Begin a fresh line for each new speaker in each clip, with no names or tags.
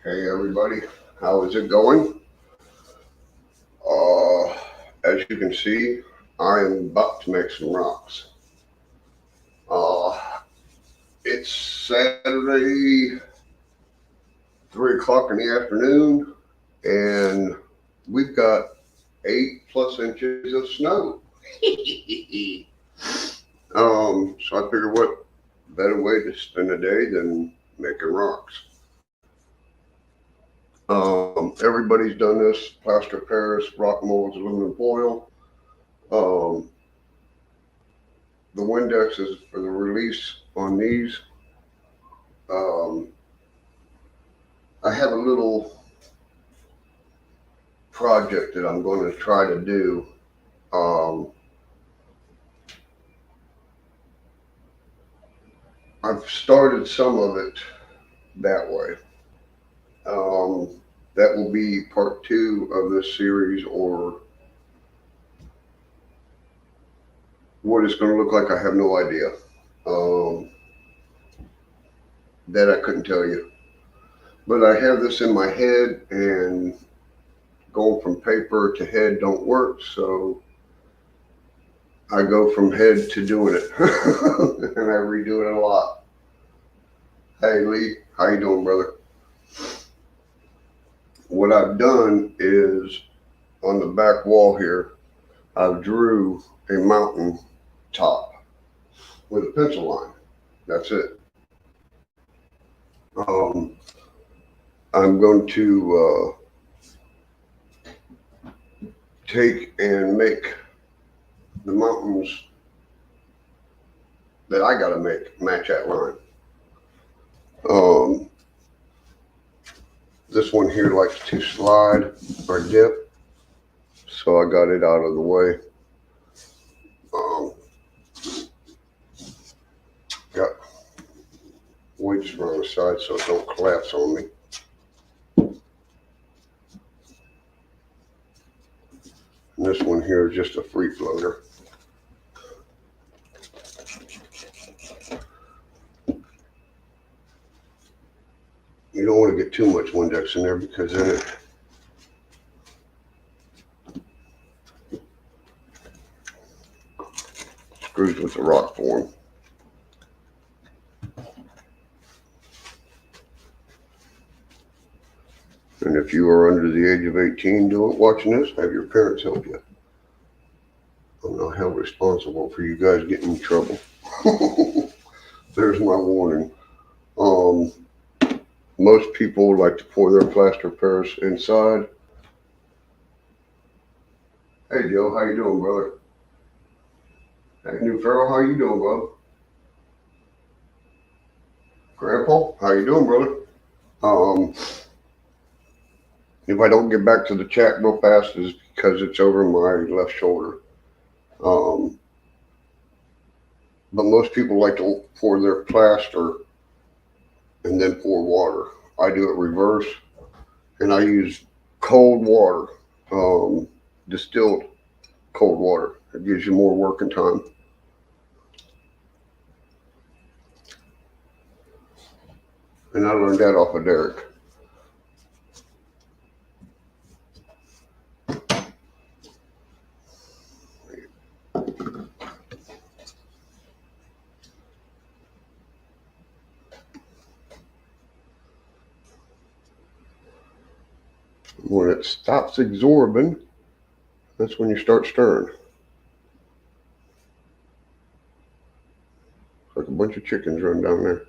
Hey everybody, how is it going? Uh, as you can see, I am about to make some rocks. Uh, it's Saturday, 3 o'clock in the afternoon, and we've got 8+ inches of snow. So I figured what better way to spend a day than making rocks. Everybody's done this: plaster of Paris, rock molds, aluminum foil. Um, the Windex is for the release on these. Um, I have a little project that I'm going to try to do. Um, I've started some of it that way. Um, that will be part two of this series, or what it's going to look like. I have no idea. Um, that I couldn't tell you. But I have this in my head, and going from paper to head don't work, so I go from head to doing it, and I redo it a lot. Hey Lee, how you doing, brother? What I've done is on the back wall here, I've drew a mountain top with a pencil line. That's it. Um, I'm going to take and make the mountains that I got to make match that line. Um, this one here likes to slide or dip, so I got it out of the way. Um, got weights around the side so it don't collapse on me. And this one here is just a free floater. You don't want to get too much Windex in there because then it screws with the rock form. And if you are under the age of 18 watching this, have your parents help you. I'm not held responsible for you guys getting in trouble. There's my warning. Um, most people like to pour their plaster of Paris inside. Hey Joe, how you doing, brother? Hey New Farrell, how you doing, bub? Grandpa, how you doing, brother? Um, if I don't get back to the chat real fast, it's because it's over my left shoulder. Um, but most people like to pour their plaster and then pour water. I do it reverse, and I use cold water, distilled cold water. It gives you more working time. And I learned that off of Derek. When it stops absorbing, that's when you start stirring. It's like a bunch of chickens running down there.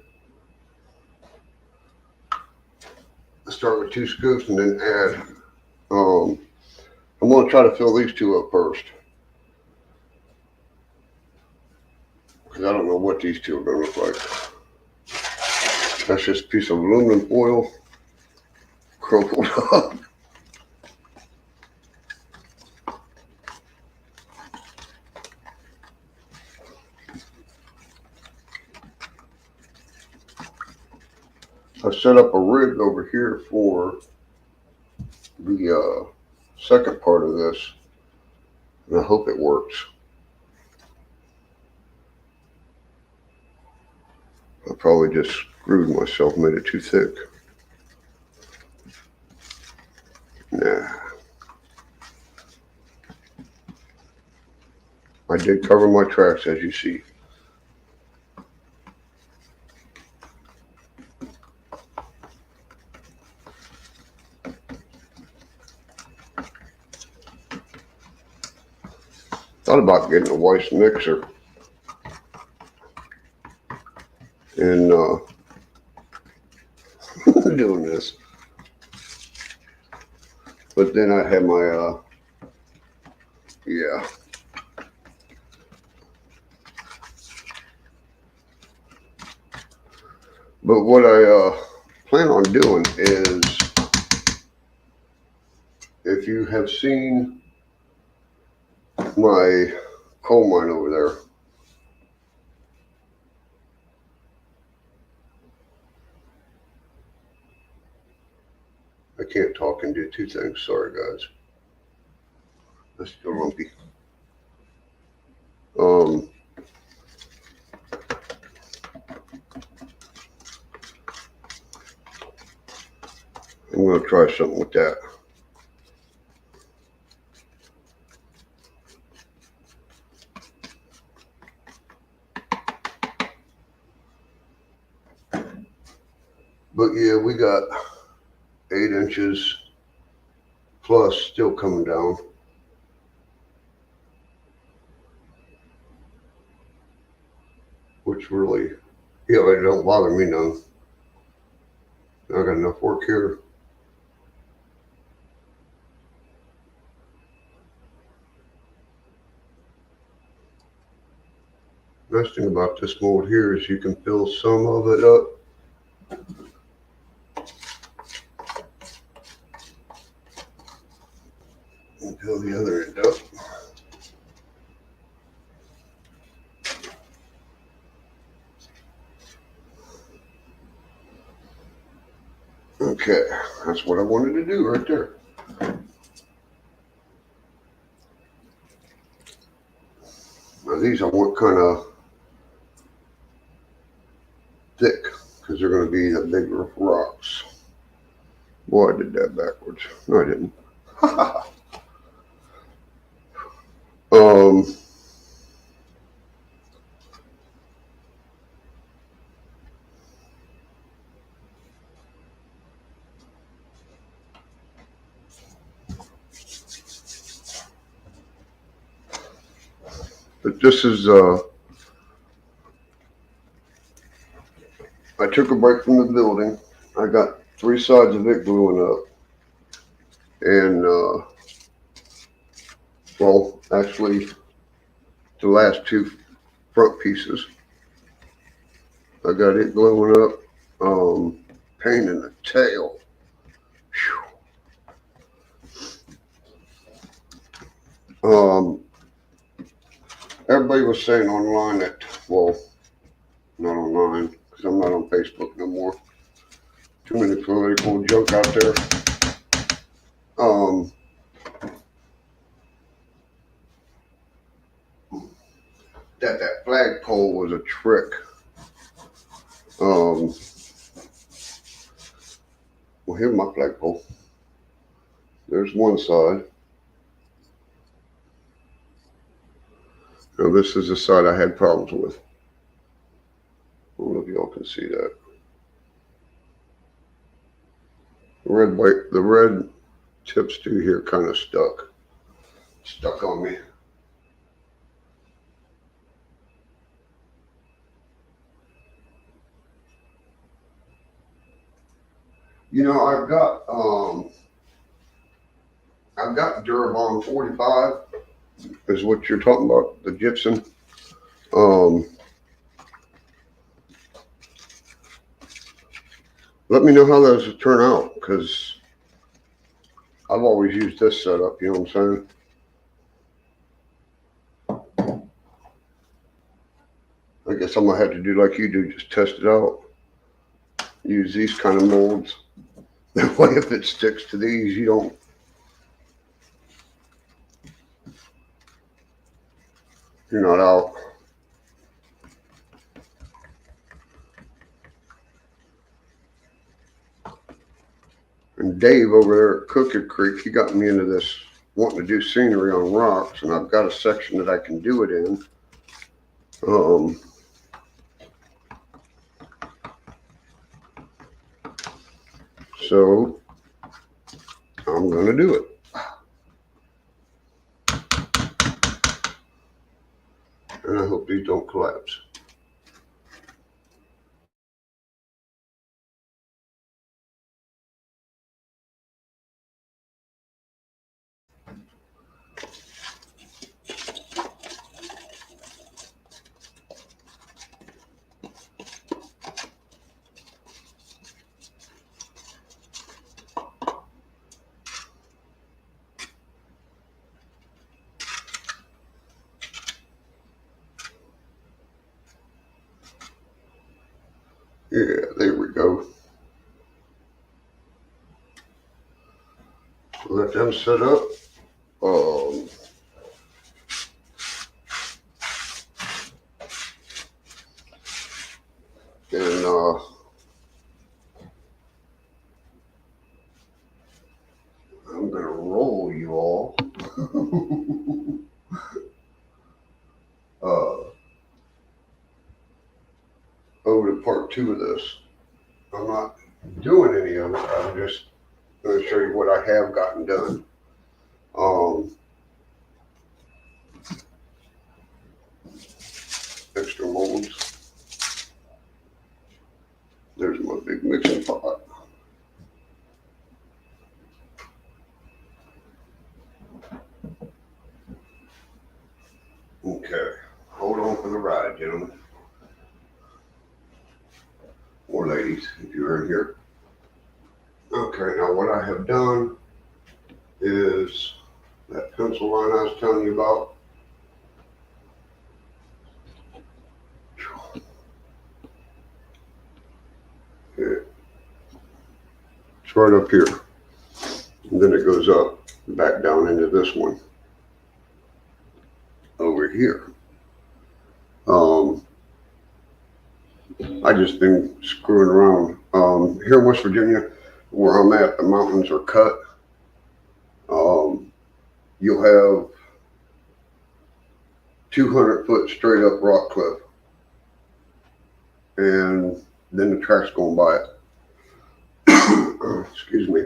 I start with 2 scoops and then add. I'm going to try to fill these 2 up first, because I don't know what these 2 are going to look like. That's just a piece of aluminum foil crumpled up. I set up a rig over here for the second part of this, and I hope it works. I probably just screwed myself, made it too thick. Nah. I did cover my tracks, as you see. Thought about getting a Weiss mixer and doing this. But then I had my, yeah. But what I plan on doing is, if you have seen my coal mine over there, I can't talk and do two things. Sorry, guys. That's still lumpy. I'm going to try something with that. But yeah, we got 8 inches plus still coming down. Which really, yeah, it don't bother me none. I got enough work here. Nice thing about this mold here is you can fill some of it up and fill the other end up. Okay, that's what I wanted to do right there. Now these I want kind of thick because they're going to be the bigger rocks. Boy, I did that backwards. No, I didn't. um, but this is, I took a break from the building. I got 3 sides of it gluing up. And, well, actually, the last 2 front pieces. I got it gluing up. Pain in the tail. Whew. Everybody was saying online that, well, not online, because I'm not on Facebook no more. Too many political junk out there. That flagpole was a trick. Well, here's my flagpole. There's one side. Now this is the side I had problems with. I don't know if y'all can see that. The red tips through here kind of stuck on me. You know, I've got Durabond 45 is what you're talking about, the gypsum. Let me know how those turn out, because I've always used this setup, you know what I'm saying? I guess I'm gonna have to do like you do, just test it out. Use these kind of molds. That way if it sticks to these, you're not out. And Dave over there at Crooked Creek, he got me into this wanting to do scenery on rocks, and I've got a section that I can do it in. So I'm going to do it. And I hope these don't collapse. Yeah, there we go. Let them set up. And I'm going to roll you all over to part 2 of this. I'm not doing any of it. I'm just going to show you what I have gotten done. Extra molds. There's my big mixing pot. Okay, hold on for the ride, gentlemen. Or ladies, if you're in here. Okay, now what I have done is that pencil line I was telling you about. It's right up here. And then it goes up back down into this one over here. I just been screwing around. Here in West Virginia, where I'm at, the mountains are cut. You'll have 200-foot straight up rock cliff, and then the track's going by it. Excuse me.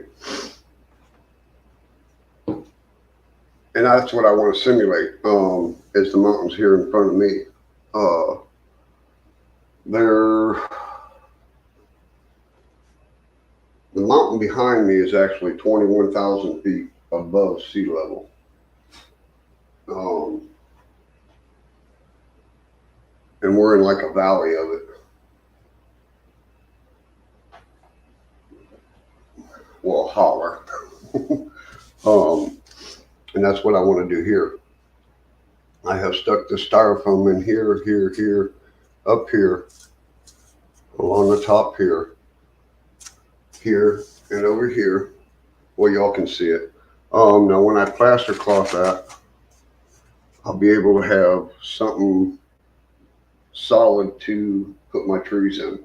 And that's what I want to simulate, is the mountains here in front of me. The mountain behind me is actually 21,000 feet above sea level. And we're in like a valley of it. Well, holler. And that's what I want to do here. I have stuck the styrofoam in here, here, here, up here, along the top here, here, and over here. Well, y'all can see it. Now, when I plaster cloth that, I'll be able to have something solid to put my trees in.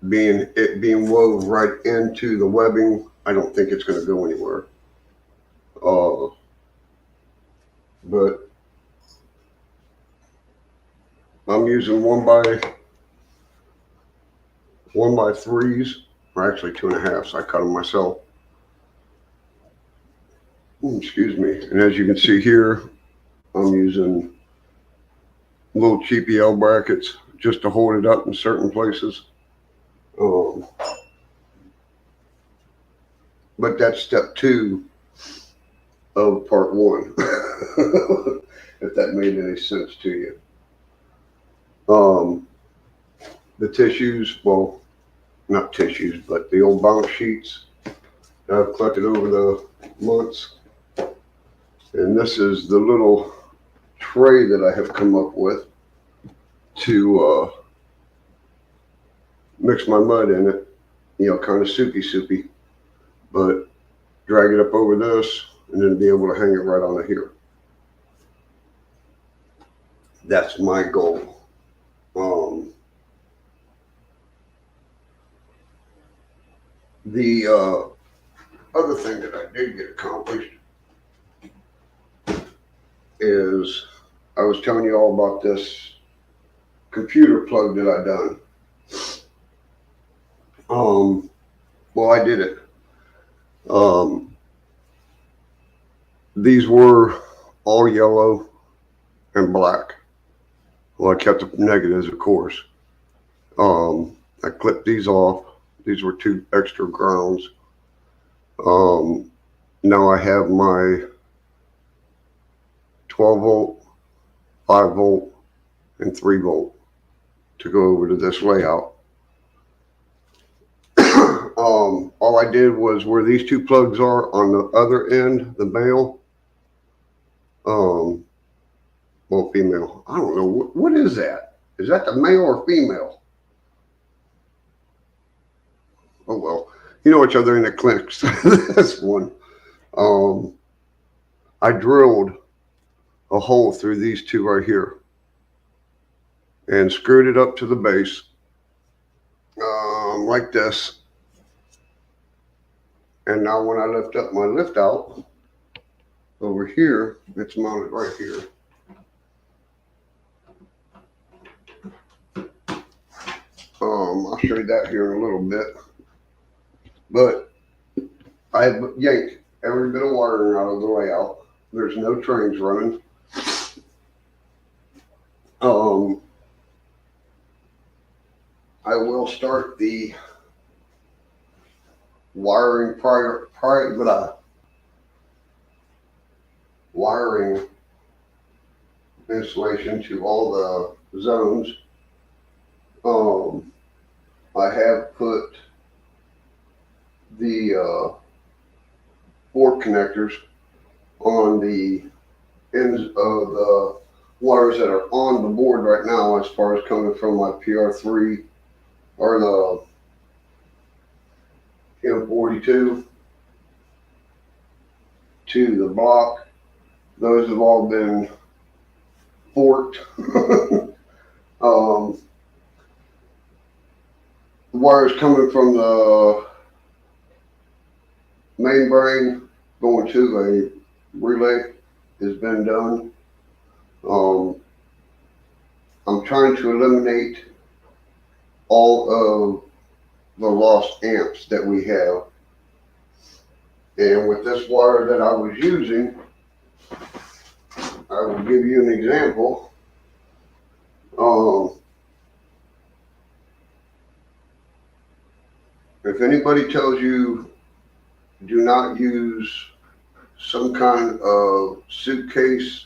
Being woven right into the webbing, I don't think it's going to go anywhere. But I'm using 1x3s, or actually 2.5s. I cut them myself. Excuse me. And as you can see here, I'm using little cheapy L brackets just to hold it up in certain places. But that's step 2 of part 1, if that made any sense to you. The tissues, well, not tissues, but the old bounce sheets that I've collected over the months. And this is the little tray that I have come up with to mix my mud in it, kind of soupy, but drag it up over this and then be able to hang it right on here. That's my goal. The other thing that I did get accomplished is I was telling you all about this computer plug that I done. Well, I did it. These were all yellow and black. Well, I kept the negatives, of course. I clipped these off. These were 2 extra grounds. Now I have my 12 volt, 5 volt, and 3 volt to go over to this layout. All I did was where these 2 plugs are on the other end, the male, well, female. I don't know. What is that? Is that the male or female? Oh, well, you know which other end it clicks. This one. I drilled a hole through these 2 right here and screwed it up to the base, like this. And now when I lift up my lift out over here, it's mounted right here. I'll show you that here in a little bit. But I yanked every bit of wiring out of the layout. There's no trains running. I will start the wiring wiring installation to all the zones. I have put the port connectors on the ends of the wires that are on the board right now, as far as coming from my PR3 or the M42 to the block. Those have all been forked. The wires coming from the main brain going to a relay has been done. I'm trying to eliminate all of the lost amps that we have. And with this wire that I was using, I will give you an example. If anybody tells you do not use some kind of suitcase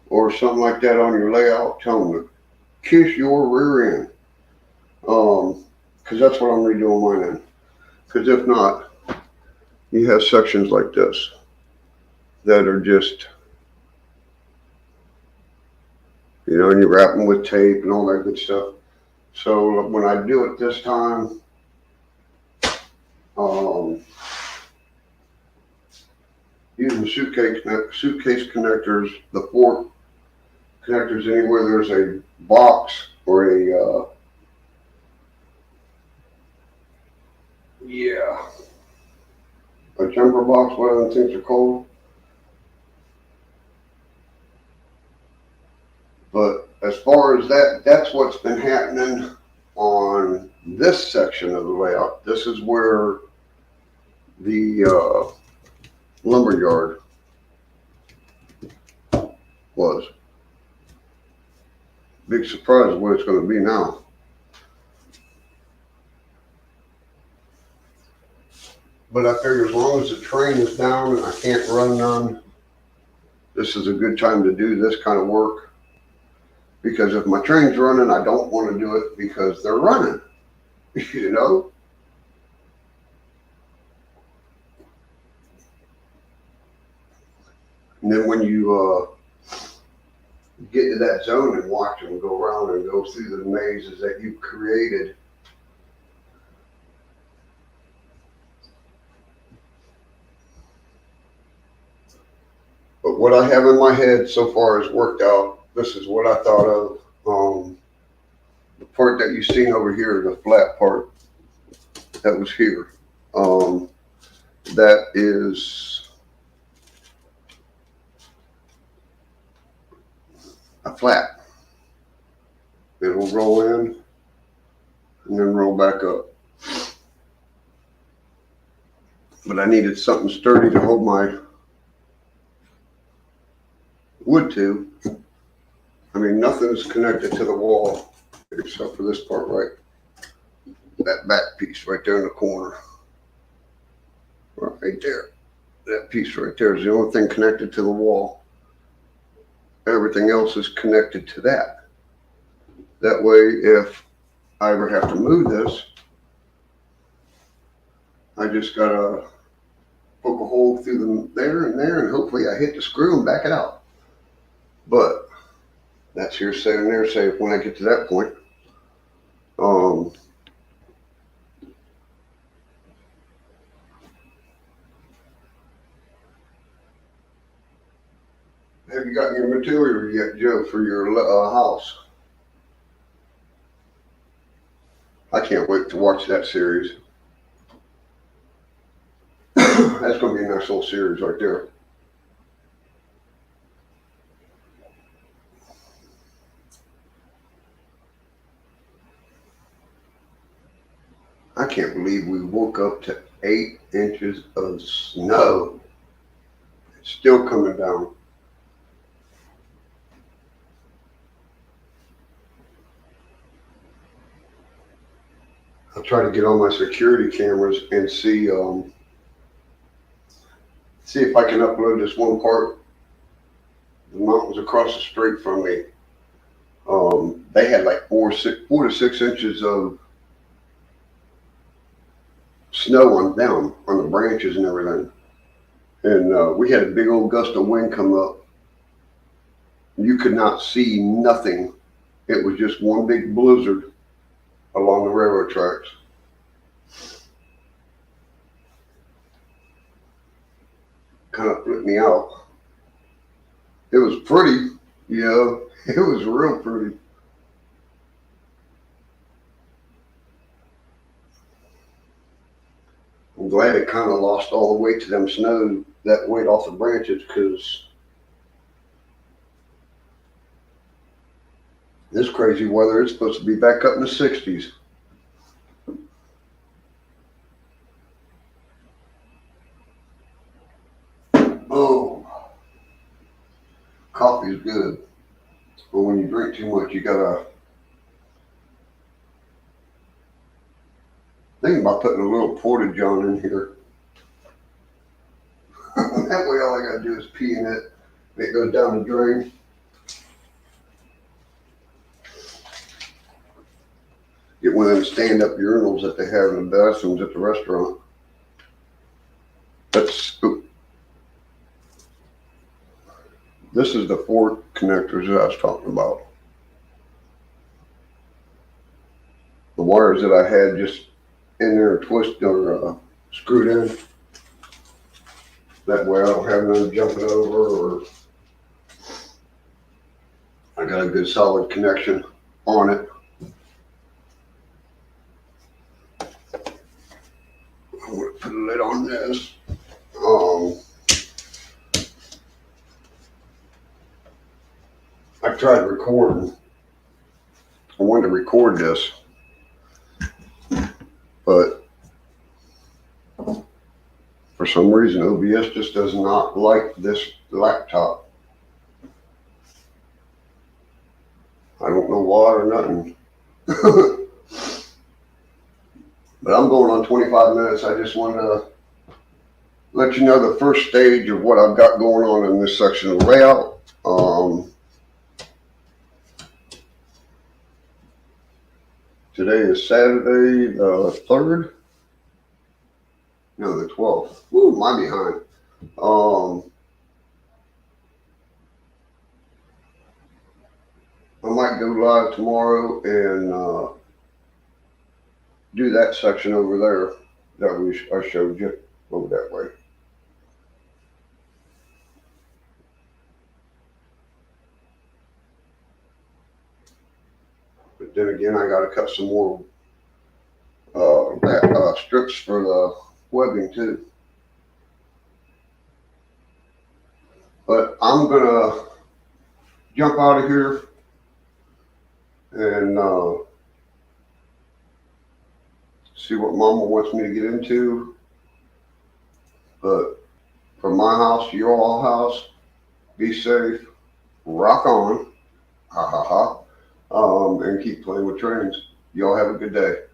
or something like that on your layout, tell them to kiss your rear end. Because that's what I'm redoing mine in. Because if not, you have sections like this that are just, you know, and you wrap them with tape and all that good stuff. So when I do it this time, using suitcase connectors, the fork connectors, anywhere there's a box or a jumper box, whatever the things are called. But as far as that, that's what's been happening on this section of the layout. This is where the lumber yard was. Big surprise what it's going to be now. But I figure as long as the train is down and I can't run none, this is a good time to do this kind of work. Because if my train's running, I don't want to do it because they're running, you know? And then when you get to that zone and watch them go around and go through the mazes that you've created, but what I have in my head so far has worked out. This is what I thought of. The part that you've seen over here, the flat part that was here. That is a flat. It'll roll in and then roll back up. But I needed something sturdy to hold my wood to. I mean, nothing's connected to the wall except for this part right. That back piece right there in the corner. Right there. That piece right there is the only thing connected to the wall. Everything else is connected to that. That way, if I ever have to move this, I just gotta poke a hole through them there and there, and hopefully I hit the screw and back it out. But that's hearsay and hearsay when I get to that point. Have you gotten your material yet, Joe, for your house? I can't wait to watch that series. That's going to be a nice little series right there. I can't believe we woke up to 8 inches of snow. It's still coming down. I'll try to get on my security cameras and see if I can upload this one part. The mountains across the street from me. They had like 4 to 6 inches of snow on them, on the branches and everything. And we had a big old gust of wind come up. You could not see nothing. It was just one big blizzard along the railroad tracks. Kind of flipped me out. It was pretty, you know, it was real pretty. I'm glad it kind of lost all the weight to them snow, that weight off the branches, because this crazy weather, it's supposed to be back up in the 60s. Oh, coffee is good. But when you drink too much, you gotta think about putting a little porta-john in here. That way all I gotta do is pee in it and it goes down the drain. Get one of them stand-up urinals that they have in the bathrooms at the restaurant. This is the fork connectors that I was talking about. The wires that I had just in there twisted or screwed in. That way I don't have none jumping over, or I got a good solid connection on it. I'm going to put a lid on this. I tried recording. I wanted to record this, but for some reason OBS just does not like this laptop. I don't know why or nothing. But I'm going on 25 minutes. I just wanted to let you know the first stage of what I've got going on in this section of layout. Today is Saturday the 3rd. No, the 12th. Woo, my behind. I might go live tomorrow and do that section over there that I showed you over that way. Then again, I got to cut some more strips for the webbing too. But I'm gonna jump out of here and see what Mama wants me to get into. But from my house to your all house, be safe, rock on, ha ha ha, and keep playing with trains. Y'all have a good day.